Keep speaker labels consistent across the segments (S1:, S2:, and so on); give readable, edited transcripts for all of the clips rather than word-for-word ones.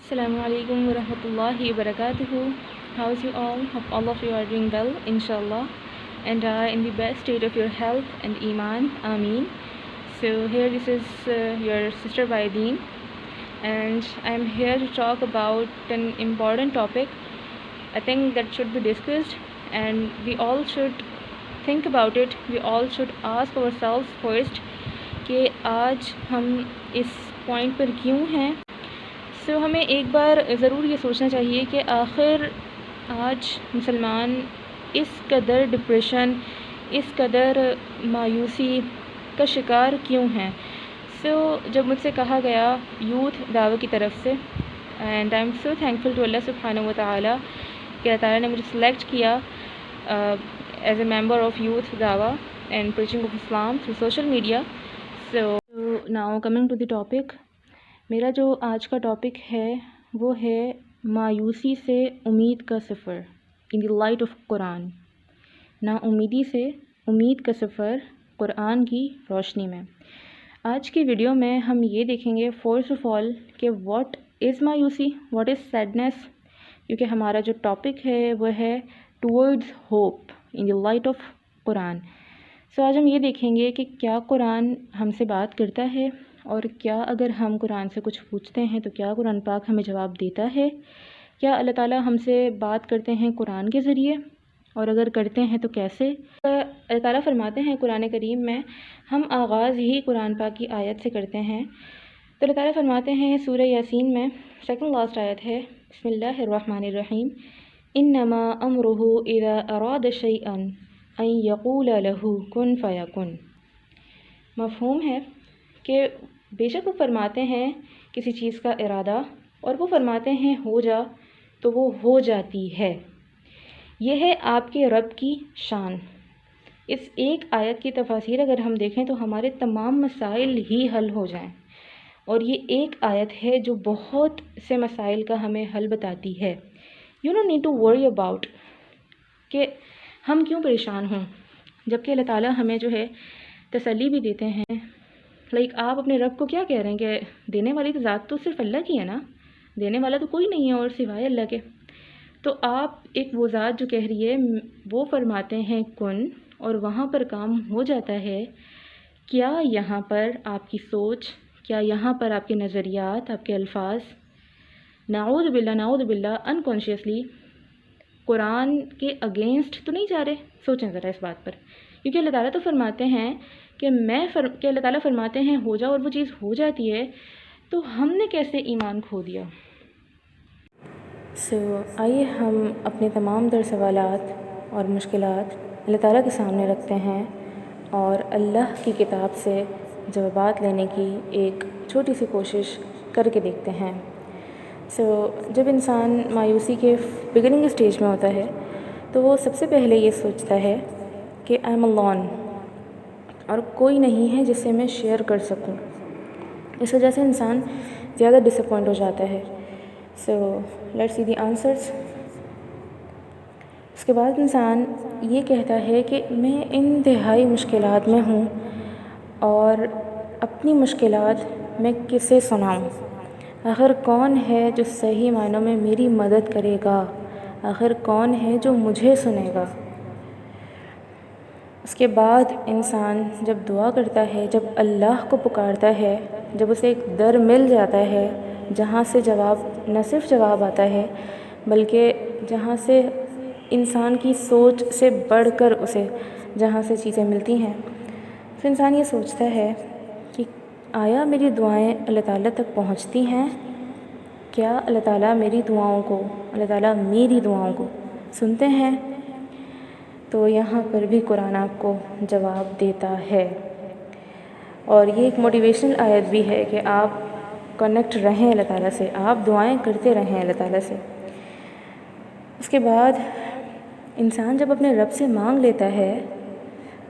S1: Assalamu alaikum wa rahmatullahi wa barakatuhu. How's you all? Hope all of you are doing well, inshallah, and are in the best state of your health and iman. Ameen. So here this is your sister Baideen, and I'm here to talk about an important topic. I think that should be discussed, and we all should think about it. We all should ask ourselves first کہ آج ہم اس point پر کیوں ہیں. سو ہمیں ایک بار ضرور یہ سوچنا چاہیے کہ آخر آج مسلمان اس قدر ڈپریشن، اس قدر مایوسی کا شکار کیوں ہیں. سو جب مجھ سے کہا گیا یوتھ دعوی کی طرف سے، and I am so thankful to Allah سبحانہ و تعالیٰ کہ اللہ تعالیٰ نے مجھے سلیکٹ کیا as a member of youth دعوی and preaching of Islam through social media. So now coming to the topic, میرا جو آج کا ٹاپک ہے وہ ہے مایوسی سے امید کا سفر ان دی لائٹ آف قرآن. نا امیدی سے امید کا سفر قرآن کی روشنی میں. آج کی ویڈیو میں ہم یہ دیکھیں گے فرسٹ آف آل کہ واٹ از مایوسی، واٹ از سیڈنس، کیونکہ ہمارا جو ٹاپک ہے وہ ہے towards hope in the light of Quran. So آج ہم یہ دیکھیں گے کہ کیا قرآن ہم سے بات کرتا ہے، اور کیا اگر ہم قرآن سے کچھ پوچھتے ہیں تو کیا قرآن پاک ہمیں جواب دیتا ہے. کیا اللہ تعالیٰ ہم سے بات کرتے ہیں قرآن کے ذریعے، اور اگر کرتے ہیں تو کیسے. اللہ تعالیٰ فرماتے ہیں قرآن کریم میں، ہم آغاز ہی قرآن پاک کی آیت سے کرتے ہیں. تو اللہ تعالیٰ فرماتے ہیں سورہ یاسین میں سیکنڈ لاسٹ آیت ہے، بسم اللہ الرحمن الرحیم، انما امرہ اذا اراد شیئا ان یقول لہ کن فیکن. مفہوم ہے کہ بے شک وہ فرماتے ہیں کسی چیز کا ارادہ، اور وہ فرماتے ہیں ہو جا تو وہ ہو جاتی ہے. یہ ہے آپ کے رب کی شان. اس ایک آیت کی تفاسیر اگر ہم دیکھیں تو ہمارے تمام مسائل ہی حل ہو جائیں، اور یہ ایک آیت ہے جو بہت سے مسائل کا ہمیں حل بتاتی ہے. You don't need to worry about کہ ہم کیوں پریشان ہوں، جبکہ اللہ تعالیٰ ہمیں جو ہے تسلی بھی دیتے ہیں. آپ اپنے رب کو کیا کہہ رہے ہیں کہ دینے والی تو ذات تو صرف اللہ کی ہے نا، دینے والا تو کوئی نہیں ہے اور سوائے اللہ کے. تو آپ ایک وہ ذات جو کہہ رہی ہے، وہ فرماتے ہیں کن، اور وہاں پر کام ہو جاتا ہے. کیا یہاں پر آپ کی سوچ، کیا یہاں پر آپ کے نظریات، آپ کے الفاظ نعوذ باللہ انکانشیسلی قرآن کے اگینسٹ تو نہیں جا رہے؟ سوچیں ذرا اس بات پر، کیونکہ اللہ تعالیٰ تو فرماتے ہیں کہ کہ اللہ تعالیٰ فرماتے ہیں ہو جاؤ اور وہ چیز ہو جاتی ہے. تو ہم نے کیسے ایمان کھو دیا. سو آئیے ہم اپنے تمام در سوالات اور مشکلات اللہ تعالیٰ کے سامنے رکھتے ہیں، اور اللہ کی کتاب سے جوابات لینے کی ایک چھوٹی سی کوشش کر کے دیکھتے ہیں. سو جب انسان مایوسی کے بگننگ اسٹیج میں ہوتا ہے تو وہ سب سے پہلے یہ سوچتا ہے کہ آئی ایم alone، اور کوئی نہیں ہے جس سے میں شیئر کر سکوں. اس وجہ سے انسان زیادہ ڈس اپوائنٹ ہو جاتا ہے. So let's see the answers. اس کے بعد انسان یہ کہتا ہے کہ میں انتہائی مشکلات میں ہوں، اور اپنی مشکلات میں کسے سناؤں. آخر کون ہے جو صحیح معنوں میں میری مدد کرے گا، آخر کون ہے جو مجھے سنے گا. اس کے بعد انسان جب دعا کرتا ہے، جب اللہ کو پکارتا ہے، جب اسے ایک در مل جاتا ہے جہاں سے جواب، نہ صرف جواب آتا ہے بلکہ جہاں سے انسان کی سوچ سے بڑھ کر اسے جہاں سے چیزیں ملتی ہیں، تو انسان یہ سوچتا ہے کہ آیا میری دعائیں اللہ تعالیٰ تک پہنچتی ہیں؟ کیا اللہ تعالیٰ میری دعاؤں کو، اللہ تعالیٰ میری دعاؤں کو سنتے ہیں؟ تو یہاں پر بھی قرآن آپ کو جواب دیتا ہے، اور یہ ایک موٹیویشنل آیت بھی ہے کہ آپ کنیکٹ رہیں اللہ تعالیٰ سے، آپ دعائیں کرتے رہیں اللہ تعالیٰ سے. اس کے بعد انسان جب اپنے رب سے مانگ لیتا ہے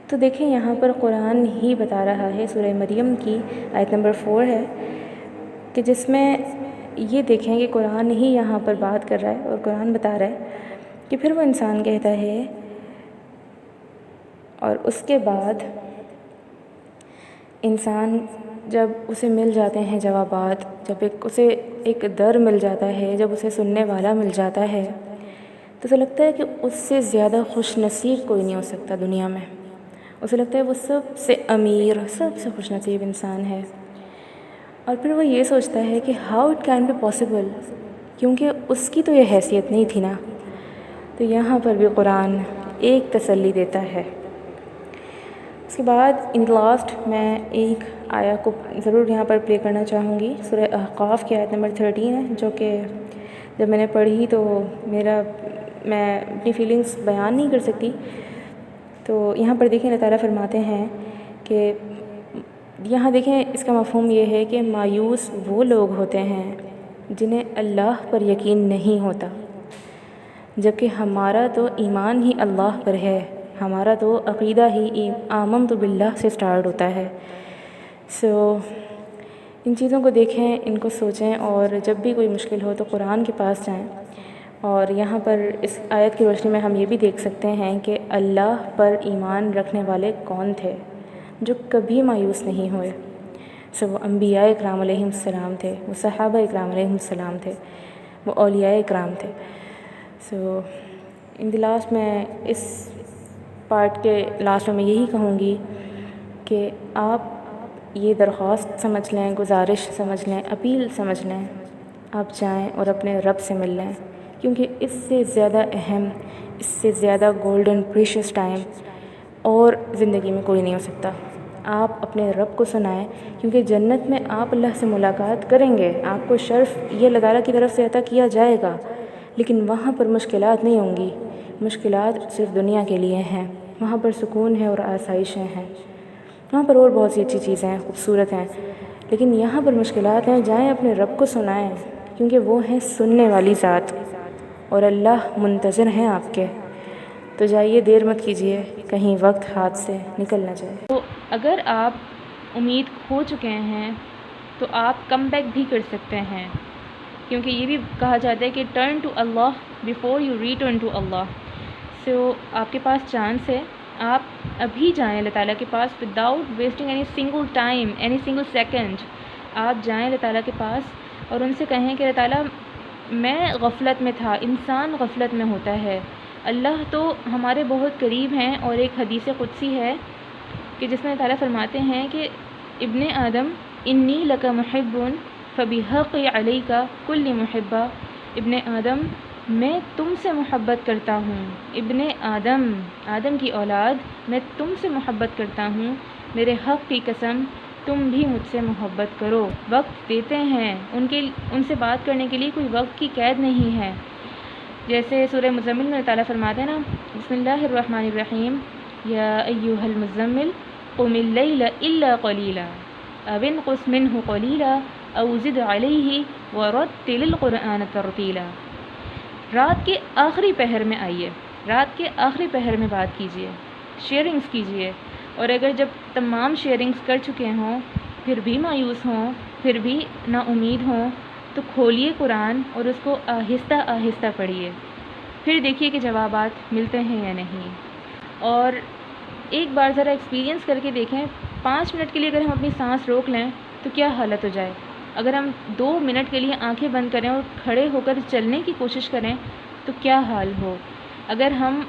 S1: تو دیکھیں یہاں پر قرآن ہی بتا رہا ہے، سورہ مریم کی آیت نمبر 4 ہے، کہ جس میں یہ دیکھیں کہ قرآن ہی یہاں پر بات کر رہا ہے، اور قرآن بتا رہا ہے کہ پھر وہ انسان کہتا ہے، اور اس کے بعد انسان جب اسے مل جاتے ہیں جوابات، جب اسے ایک در مل جاتا ہے، جب اسے سننے والا مل جاتا ہے، تو اسے لگتا ہے کہ اس سے زیادہ خوش نصیب کوئی نہیں ہو سکتا دنیا میں۔ اسے لگتا ہے وہ سب سے امیر، سب سے خوش نصیب انسان ہے، اور پھر وہ یہ سوچتا ہے کہ how it can be possible, کیونکہ اس کی تو یہ حیثیت نہیں تھی نا۔ تو یہاں پر بھی قرآن ایک تسلی دیتا ہے۔ اس کے بعد ان لاسٹ میں ایک آیا کو ضرور یہاں پر پلے کرنا چاہوں گی، سورہ احقاف کی آیت نمبر 13 ہے، جو کہ جب میں نے پڑھی تو میں اپنی فیلنگز بیان نہیں کر سکتی۔ تو یہاں پر دیکھیں اللہ تعالیٰ فرماتے ہیں کہ یہاں دیکھیں اس کا مفہوم یہ ہے کہ مایوس وہ لوگ ہوتے ہیں جنہیں اللہ پر یقین نہیں ہوتا، جبکہ ہمارا تو ایمان ہی اللہ پر ہے، ہمارا تو عقیدہ ہی آمنت باللہ سے سٹارٹ ہوتا ہے۔ ان چیزوں کو دیکھیں، ان کو سوچیں، اور جب بھی کوئی مشکل ہو تو قرآن کے پاس جائیں۔ اور یہاں پر اس آیت کی روشنی میں ہم یہ بھی دیکھ سکتے ہیں کہ اللہ پر ایمان رکھنے والے کون تھے جو کبھی مایوس نہیں ہوئے۔ وہ انبیاء اکرام علیہم السلام تھے، وہ صحابہ اکرام علیہم السلام تھے، وہ اولیاء اکرام تھے۔ ان دی لاسٹ میں اس پارٹ کے لاسٹ میں یہی کہوں گی کہ آپ یہ درخواست سمجھ لیں، گزارش سمجھ لیں، اپیل سمجھ لیں، آپ جائیں اور اپنے رب سے مل لیں، کیونکہ اس سے زیادہ اہم، اس سے زیادہ گولڈن پریشیس ٹائم اور زندگی میں کوئی نہیں ہو سکتا۔ آپ اپنے رب کو سنائیں، کیونکہ جنت میں آپ اللہ سے ملاقات کریں گے، آپ کو شرف یہ اللہ تعالیٰ کی طرف سے عطا کیا جائے گا، لیکن وہاں پر مشکلات نہیں ہوں گی۔ مشکلات صرف دنیا کے لیے ہیں، وہاں پر سکون ہے اور آسائشیں ہیں، وہاں پر اور بہت سی اچھی چیزیں ہیں، خوبصورت ہیں، لیکن یہاں پر مشکلات ہیں۔ جائیں اپنے رب کو سنائیں، کیونکہ وہ ہیں سننے والی ذات، اور اللہ منتظر ہیں آپ کے۔ تو جائیے، دیر مت کیجیے، کہیں وقت ہاتھ سے نکل نہ جائے۔ تو اگر آپ امید کھو چکے ہیں تو آپ کم بیک بھی کر سکتے ہیں، کیونکہ یہ بھی کہا جاتا ہے کہ turn to Allah before you return to Allah. آپ کے پاس چانس ہے، آپ ابھی جائیں اللہ تعالیٰ کے پاس without wasting any single time, any single second. آپ جائیں اللہ تعالیٰ کے پاس اور ان سے کہیں کہ اللہ تعالیٰ میں غفلت میں تھا، انسان غفلت میں ہوتا ہے، اللہ تو ہمارے بہت قریب ہیں۔ اور ایک حدیث قدسی ہے کہ جس میں اللہ تعالیٰ فرماتے ہیں کہ ابن آدم انی لک محب فبحق علیک کل محبہ، ابن آدم میں تم سے محبت کرتا ہوں، ابن آدم، آدم کی اولاد، میں تم سے محبت کرتا ہوں، میرے حق کی قسم تم بھی مجھ سے محبت کرو۔ وقت دیتے ہیں ان سے بات کرنے کے لیے، کوئی وقت کی قید نہیں ہے۔ جیسے سورہ مزمل میں اللہ تعالیٰ فرماتے ہیں نا، بسم اللہ الرحمن الرحیم، یا ایہا المزمل قم اللیل الا قلیلا او انقص منہ قلیلا او زد علیہ ورتل القرآن ترتیلا۔ رات کے آخری پہر میں آئیے، رات کے آخری پہر میں بات کیجیے، شیئرنگز کیجیے، اور اگر جب تمام شیئرنگز کر چکے ہوں، پھر بھی مایوس ہوں، پھر بھی نا امید ہوں، تو کھولیے قرآن اور اس کو آہستہ آہستہ پڑھیے، پھر دیکھیے کہ جوابات ملتے ہیں یا نہیں۔ اور ایک بار ذرا ایکسپیرینس کر کے دیکھیں، 5 منٹ کے لیے اگر ہم اپنی سانس روک لیں تو کیا حالت ہو جائے۔ اگر ہم 2 منٹ کے لیے آنکھیں بند کریں اور کھڑے ہو کر چلنے کی کوشش کریں تو کیا حال ہو۔ اگر ہم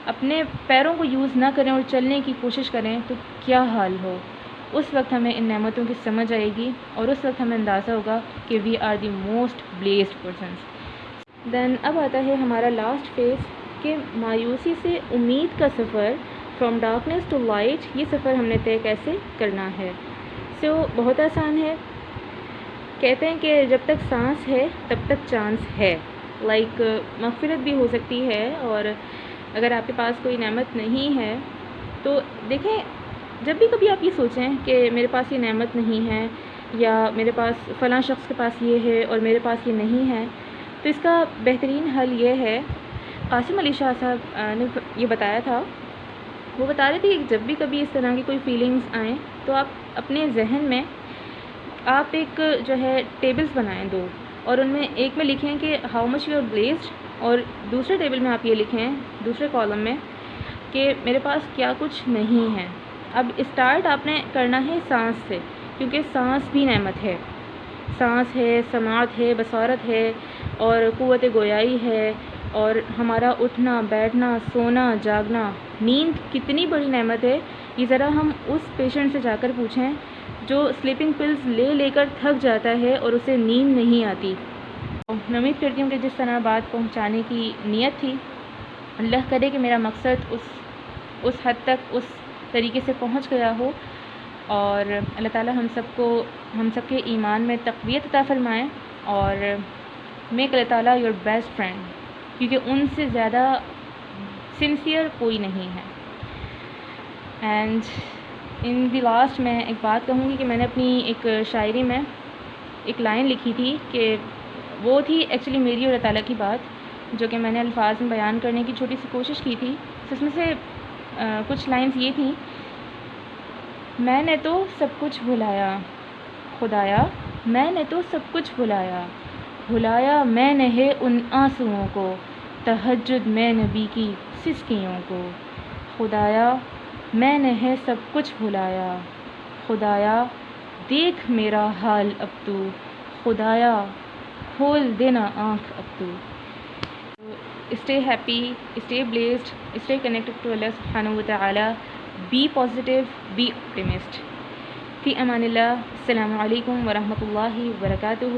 S1: اپنے پیروں کو یوز نہ کریں اور چلنے کی کوشش کریں تو کیا حال ہو۔ اس وقت ہمیں ان نعمتوں کی سمجھ آئے گی، اور اس وقت ہمیں اندازہ ہوگا کہ we are the most blessed persons. Then اب آتا ہے ہمارا لاسٹ فیز کہ مایوسی سے امید کا سفر، فرام ڈارکنیس ٹو لائٹ، یہ سفر ہم نے طے کیسے کرنا ہے۔ بہت آسان ہے، کہتے ہیں کہ جب تک سانس ہے تب تک چانس ہے، لائک مغفرت بھی ہو سکتی ہے، اور اگر آپ کے پاس کوئی نعمت نہیں ہے تو دیکھیں، جب بھی کبھی آپ یہ سوچیں کہ میرے پاس یہ نعمت نہیں ہے، یا میرے پاس فلاں شخص کے پاس یہ ہے اور میرے پاس یہ نہیں ہے، تو اس کا بہترین حل یہ ہے، قاسم علی شاہ صاحب نے یہ بتایا تھا، وہ بتا رہے تھے کہ جب بھی کبھی اس طرح کی کوئی فیلنگز آئیں تو آپ اپنے ذہن میں آپ ایک جو ہے ٹیبلز بنائیں 2، اور ان میں ایک میں لکھیں کہ how much you are blessed, اور دوسرے ٹیبل میں آپ یہ لکھیں، دوسرے کالم میں، کہ میرے پاس کیا کچھ نہیں ہے۔ اب اسٹارٹ آپ نے کرنا ہے سانس سے، کیونکہ سانس بھی نعمت ہے، سانس ہے، سماعت ہے، بصارت ہے اور قوت گویائی ہے، اور ہمارا اٹھنا بیٹھنا سونا جاگنا، نیند کتنی بڑی نعمت ہے، یہ ذرا ہم اس پیشنٹ سے جا کر پوچھیں جو سلیپنگ پلز لے کر تھک جاتا ہے اور اسے نیند نہیں آتی۔ میں امید کرتی ہوں کہ جس طرح بات پہنچانے کی نیت تھی، اللہ کرے کہ میرا مقصد اس حد تک اس طریقے سے پہنچ گیا ہو، اور اللہ تعالیٰ ہم سب کے ایمان میں تقویت عطا فرمائیں، اور میک اللہ تعالیٰ یور بیسٹ فرینڈ، کیونکہ ان سے زیادہ سنسیئر کوئی نہیں ہے۔ اینڈ ان دی لاسٹ میں ایک بات کہوں گی کہ میں نے اپنی ایک شاعری میں ایک لائن لکھی تھی، کہ وہ تھی ایکچولی میری اور اللہ تعالیٰ کی بات، جو کہ میں نے الفاظ میں بیان کرنے کی چھوٹی سی کوشش کی تھی۔ اس میں سے کچھ لائنز یہ تھیں: میں نے تو سب کچھ بھلایا خدایا، میں نے تو سب کچھ بھلایا میں نے ہے ان آنسوؤں کو، تہجد میں نبی کی سسکیوں کو، خدایا میں نے ہے سب کچھ بھلایا، خدایا دیکھ میرا حال اب تو، خدایا کھول دینا آنکھ اب تو۔ Stay happy, stay blessed, stay connected to Allah subhanahu wa ta'ala. Be positive, be optimist. فی امان اللہ، السلام علیکم ورحمۃ اللہ وبرکاتہ۔